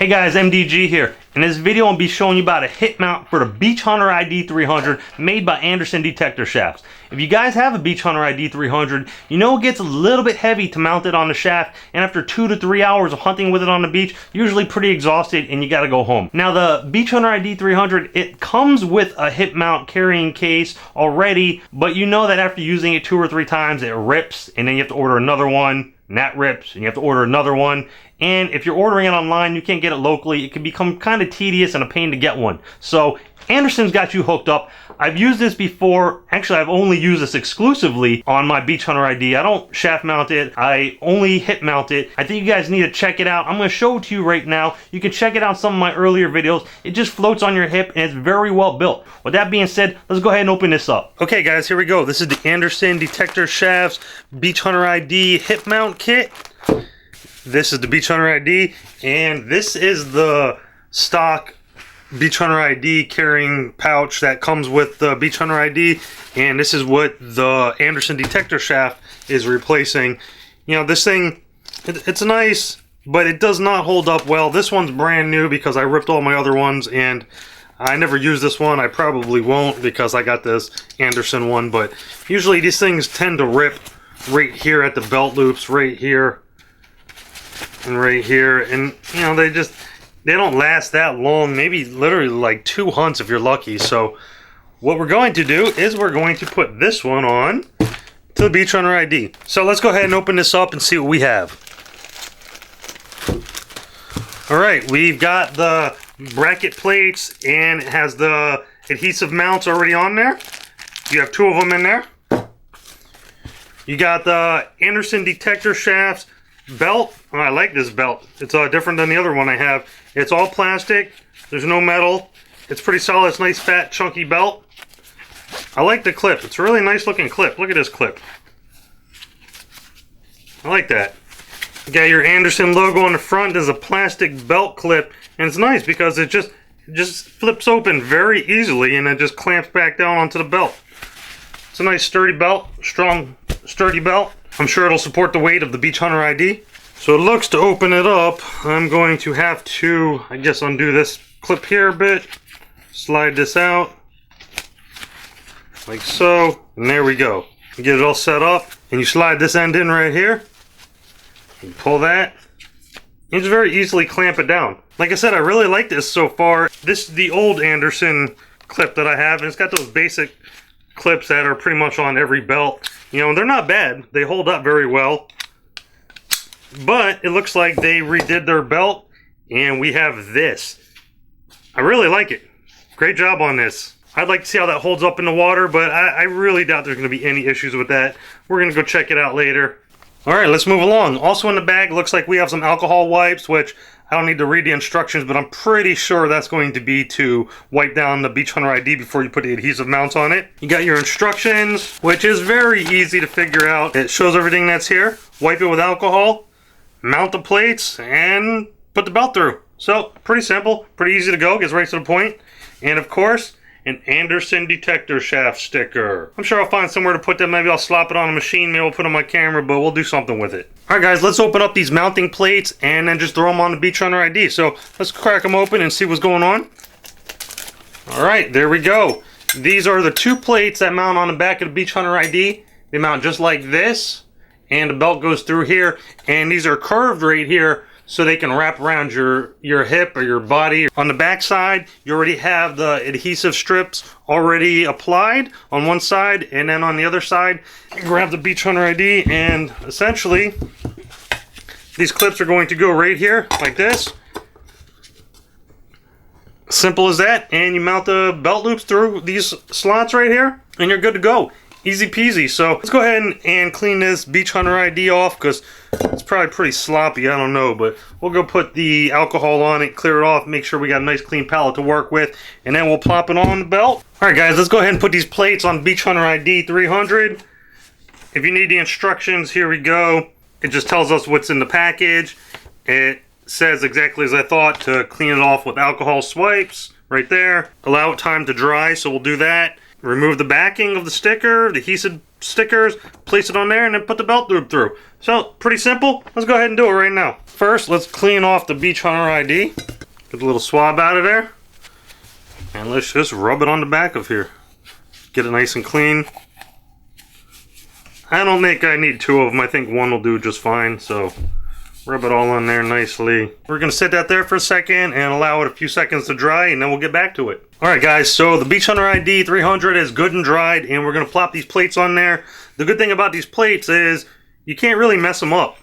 Hey guys, MDG here. In this video, I'll be showing you about a hip mount for the Beach Hunter ID 300 made by Anderson detector shafts. If you guys have a Beach Hunter ID 300, you know it gets a little bit heavy to mount it on the shaft, and after 2 to 3 hours of hunting with it on the beach, you're usually pretty exhausted and you gotta go home. Now the Beach Hunter ID 300, it comes with a hip mount carrying case already, but you know that after using it 2 or 3 times, it rips, and then you have to order another one, and that rips, and you have to order another one. And if you're ordering it online, you can't get it locally. It can become kind of tedious and a pain to get one. So Anderson's got you hooked up. I've used this before. Actually, I've only used this exclusively on my Beach Hunter ID. I don't shaft mount it. I only hip mount it. I think you guys need to check it out. I'm going to show it to you right now. You can check it out in some of my earlier videos. It just floats on your hip and it's very well built. With that being said, let's go ahead and open this up. Okay guys, here we go. This is the Anderson detector shafts Beach Hunter ID hip mount kit. This is the Beach Hunter ID, and this is the stock Beach Hunter ID carrying pouch that comes with the Beach Hunter ID, and this is what the Anderson detector shaft is replacing. You know, this thing, it's nice, but it does not hold up well. This one's brand new because I ripped all my other ones, and I never used this one. I probably won't because I got this Anderson one, but usually these things tend to rip right here at the belt loops, right here. And right here, and you know, they don't last that long, maybe literally like 2 hunts if you're lucky. So what we're going to do is we're going to put this one on to the Beach Hunter ID. So let's go ahead and open this up and see what we have. Alright, we've got the bracket plates, and it has the adhesive mounts already on there. You have 2 of them in there. You got the Anderson detector shafts belt. Oh, I like this belt. It's different than the other one I have. It's all plastic. There's no metal. It's pretty solid. It's a nice fat chunky belt. I like the clip. It's a really nice looking clip. Look at this clip. I like that. You got your Anderson logo on the front. There's a plastic belt clip, and it's nice because it just flips open very easily, and it just clamps back down onto the belt. It's a nice sturdy belt, strong sturdy belt. I'm sure it'll support the weight of the Beach Hunter ID. So it looks, to open it up, I'm going to have to, I guess, undo this clip here a bit, slide this out, like so, and there we go. You get it all set up, and you slide this end in right here, you pull that, and just very easily clamp it down. Like I said, I really like this so far. This is the old Anderson clip that I have, and it's got those basic clips that are pretty much on every belt. You know, they're not bad. They hold up very well. But it looks like they redid their belt, and we have this. I really like it. Great job on this. I'd like to see how that holds up in the water, but I really doubt there's going to be any issues with that. We're going to go check it out later. Alright, let's move along. Also in the bag, looks like we have some alcohol wipes, which I don't need to read the instructions, but I'm pretty sure that's going to be to wipe down the Beach Hunter ID before you put the adhesive mounts on it. You got your instructions, which is very easy to figure out. It shows everything that's here. Wipe it with alcohol, mount the plates, and put the belt through. So, pretty simple, pretty easy to go, gets right to the point. And of course, an Anderson detector shaft sticker. I'm sure I'll find somewhere to put that. Maybe I'll slap it on a machine, maybe I'll put it on my camera, but we'll do something with it. Alright guys, let's open up these mounting plates and then just throw them on the Beach Hunter ID. So let's crack them open and see what's going on. Alright, there we go. These are the 2 plates that mount on the back of the Beach Hunter ID. They mount just like this, and the belt goes through here, and these are curved right here so they can wrap around your hip or your body. On the back side, you already have the adhesive strips already applied on one side, and then on the other side, you grab the Beach Hunter ID, and essentially, these clips are going to go right here, like this. Simple as that, and you mount the belt loops through these slots right here, and you're good to go. Easy peasy. So let's go ahead and clean this Beach Hunter ID off because it's probably pretty sloppy. I don't know, but we'll go put the alcohol on it, clear it off, make sure we got a nice clean palette to work with, and then we'll plop it on the belt. Alright guys, let's go ahead and put these plates on Beach Hunter ID 300. If you need the instructions, here we go. It just tells us what's in the package. It says exactly as I thought, to clean it off with alcohol swipes right there. Allow it time to dry, so we'll do that. remove the backing of the sticker, the adhesive stickers, place it on there, and then put the belt loop through. So, pretty simple. Let's go ahead and do it right now. First, let's clean off the Beach Hunter ID. Get a little swab out of there. And let's just rub it on the back of here. Get it nice and clean. I don't think I need two of them. I think one will do just fine. So rub it all on there nicely. We're going to sit that there for a second and allow it a few seconds to dry, and then we'll get back to it. Alright guys, so the Beach Hunter ID 300 is good and dried, and we're going to plop these plates on there. The good thing about these plates is you can't really mess them up.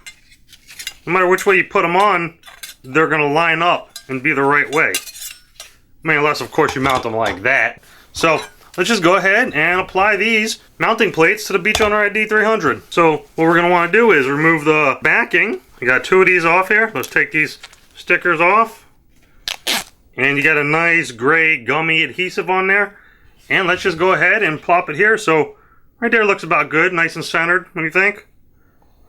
No matter which way you put them on, they're going to line up and be the right way. I mean, unless of course you mount them like that. So let's just go ahead and apply these mounting plates to the Beach Hunter ID 300. So what we're going to want to do is remove the backing. I got two of these off here. Let's take these stickers off. And you got a nice gray gummy adhesive on there. And let's just go ahead and plop it here. So right there looks about good, nice and centered. What do you think?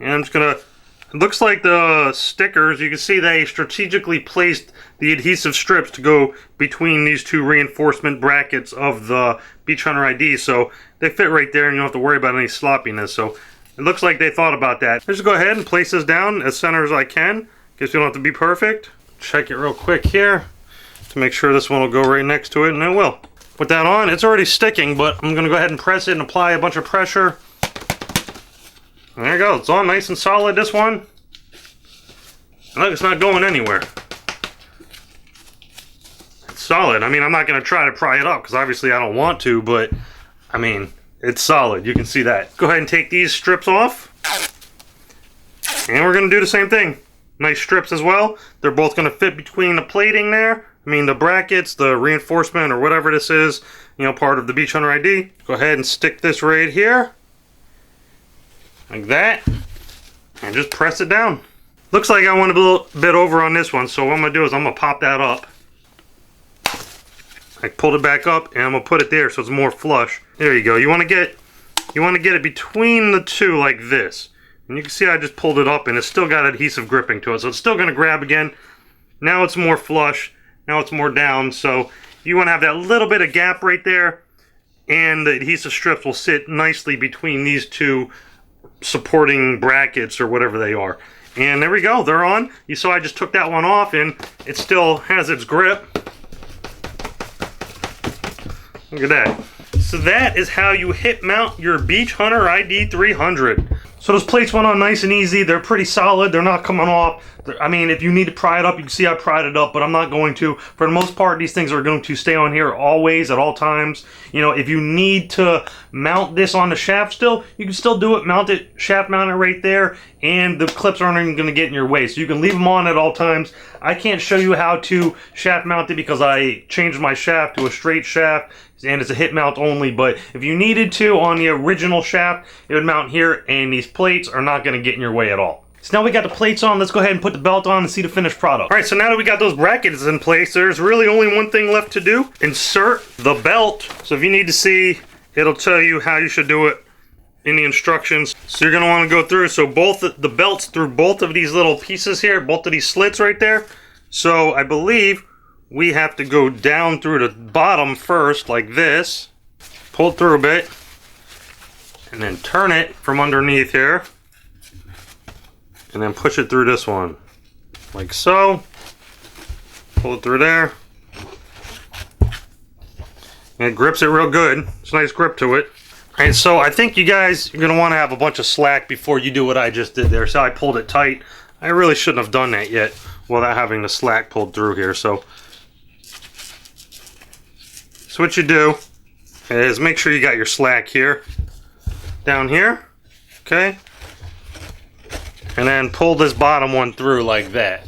And I'm just going to, it looks like the stickers, you can see they strategically placed the adhesive strips to go between these two reinforcement brackets of the Beach Hunter ID. So they fit right there and you don't have to worry about any sloppiness. So it looks like they thought about that. Let's just go ahead and place this down as center as I can. Guess you don't have to be perfect. Check it real quick here to make sure this one will go right next to it, and it will. Put that on. It's already sticking, but I'm going to go ahead and press it and apply a bunch of pressure. And there you go. It's all nice and solid, this one. And look, it's not going anywhere. It's solid. I mean, I'm not going to try to pry it up because obviously I don't want to, but I mean, it's solid. You can see that. Go ahead and take these strips off. And we're going to do the same thing. Nice strips as well. They're both going to fit between the plating there. I mean, the brackets, the reinforcement, or whatever this is, you know, part of the Beach Hunter ID. Go ahead and stick this right here. Like that. And just press it down. Looks like I went a little bit over on this one, so what I'm going to do is I'm going to pop that up. I pulled it back up, and I'm going to put it there so it's more flush. There you go. You want to get it between the two like this. And you can see I just pulled it up, and it's still got adhesive gripping to it, so it's still going to grab again. Now it's more flush. Now it's more down, so you want to have that little bit of gap right there, and the adhesive strips will sit nicely between these two supporting brackets or whatever they are. And there we go, they're on. You saw I just took that one off, and it still has its grip. Look at that. So that is how you hip mount your Beach Hunter ID 300. So those plates went on nice and easy. They're pretty solid. They're not coming off. I mean, if you need to pry it up, you can see I pried it up, but I'm not going to. For the most part, these things are going to stay on here always, at all times. You know, if you need to mount this on the shaft still, you can still do it. Mount it, shaft mount it right there, and the clips aren't even going to get in your way. So you can leave them on at all times. I can't show you how to shaft mount it because I changed my shaft to a straight shaft, and it's a hip mount only. But if you needed to on the original shaft, it would mount here, and these plates are not going to get in your way at all. So now we got the plates on, let's go ahead and put the belt on and see the finished product. Alright, so now that we got those brackets in place, there's really only one thing left to do. Insert the belt. So if you need to see, it'll tell you how you should do it in the instructions. So you're going to want to go through, so both the belts through both of these little pieces here, both of these slits right there. So I believe we have to go down through the bottom first, like this. Pull it through a bit. And then turn it from underneath here. And then push it through this one. Like so. Pull it through there. And it grips it real good. It's a nice grip to it. And so I think you guys, you're going to want to have a bunch of slack before you do what I just did there. So I pulled it tight. I really shouldn't have done that yet without having the slack pulled through here. So what you do is make sure you got your slack here. Down here. Okay. And then pull this bottom one through like that.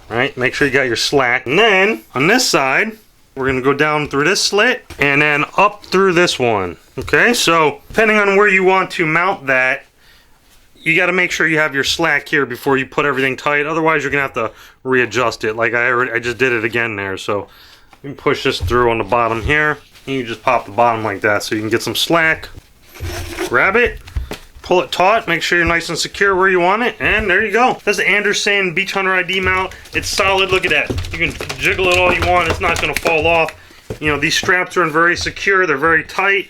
Right? Make sure you got your slack. And then, on this side, we're going to go down through this slit and then up through this one. Okay? So, depending on where you want to mount that, you got to make sure you have your slack here before you put everything tight. Otherwise, you're going to have to readjust it. Like I just did it again there. So, you can push this through on the bottom here. And you just pop the bottom like that so you can get some slack. Grab it. Pull it taut, make sure you're nice and secure where you want it, and there you go. That's the Anderson Beach Hunter ID mount. It's solid, look at that. You can jiggle it all you want, it's not gonna fall off. You know, these straps are very secure, they're very tight.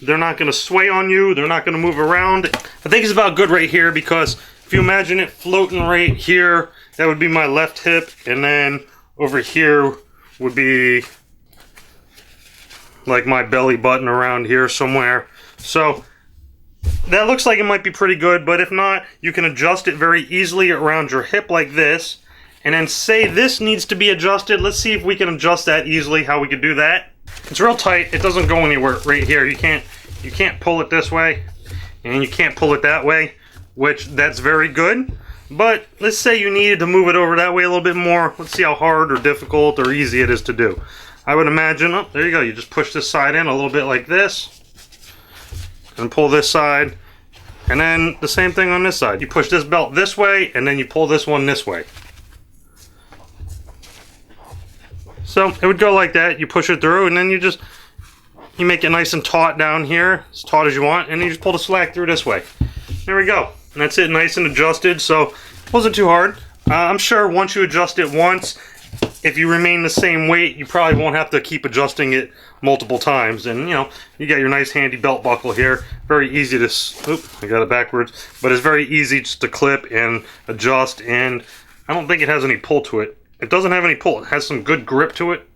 They're not going to sway on you, they're not going to move around. I think it's about good right here, because if you imagine it floating right here, that would be my left hip, and then over here would be like my belly button around here somewhere. So that looks like it might be pretty good, but if not, you can adjust it very easily around your hip like this. And then say this needs to be adjusted. Let's see if we can adjust that easily, how we can do that. It's real tight, it doesn't go anywhere right here. You can't pull it this way, and you can't pull it that way, which that's very good. But let's say you needed to move it over that way a little bit more. Let's see how hard or difficult or easy it is to do. I would imagine, oh, there you go, you just push this side in a little bit like this, and pull this side, and then the same thing on this side. You push this belt this way, and then you pull this one this way. So it would go like that. You push it through, and then you make it nice and taut down here, as taut as you want, and then you just pull the slack through this way. There we go. And that's it, nice and adjusted, so it wasn't too hard. I'm sure once you adjust it once, if you remain the same weight, you probably won't have to keep adjusting it multiple times. And you know, you got your nice handy belt buckle here. Very easy to, I got it backwards, but it's very easy just to clip and adjust, and I don't think it has any pull to it. It doesn't have any pull. It has some good grip to it.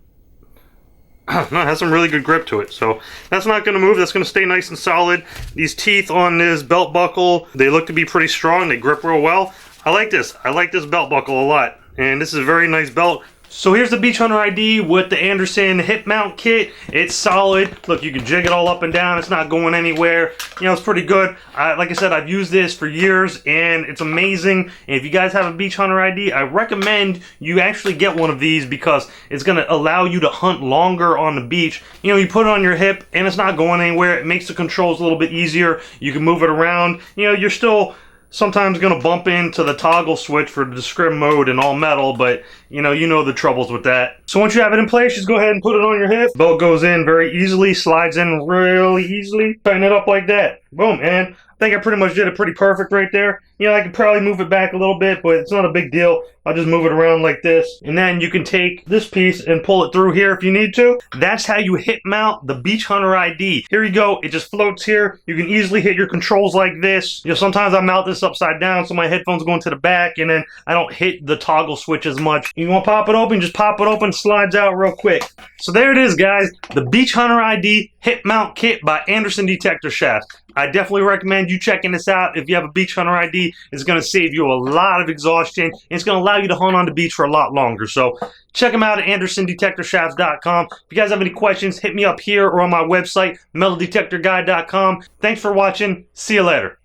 No, it has some really good grip to it. So that's not going to move. That's going to stay nice and solid. These teeth on this belt buckle, they look to be pretty strong. They grip real well. I like this. I like this belt buckle a lot. And this is a very nice belt. So here's the Beach Hunter ID with the Anderson hip mount kit. It's solid. Look, you can jig it all up and down. It's not going anywhere. You know, it's pretty good. Like I said, I've used this for years, and it's amazing. And if you guys have a Beach Hunter ID, I recommend you actually get one of these, because it's going to allow you to hunt longer on the beach. You know, you put it on your hip, and it's not going anywhere. It makes the controls a little bit easier. You can move it around. You know, you're still sometimes going to bump into the toggle switch for the scrim mode and all metal, but you know the troubles with that. So once you have it in place, just go ahead and put it on your hip. Belt goes in very easily, slides in really easily. Tighten it up like that. Boom, and I think I pretty much did it pretty perfect right there. You know, I could probably move it back a little bit, but it's not a big deal. I'll just move it around like this, and then you can take this piece and pull it through here if you need to. That's how you hip mount the Beach Hunter ID. Here you go. It just floats here. You can easily hit your controls like this. You know, sometimes I mount this upside down so my headphones go into the back, and then I don't hit the toggle switch as much. You want to pop it open, just pop it open, slides out real quick. So there it is, guys. The Beach Hunter ID hip mount kit by Anderson Detector Shafts. I definitely recommend you checking this out. If you have a Beach Hunter ID, it's going to save you a lot of exhaustion, and it's going to allow you to hunt on the beach for a lot longer. So check them out at AndersonDetectorShafts.com. If you guys have any questions, hit me up here or on my website, MetalDetectorGuide.com. Thanks for watching. See you later.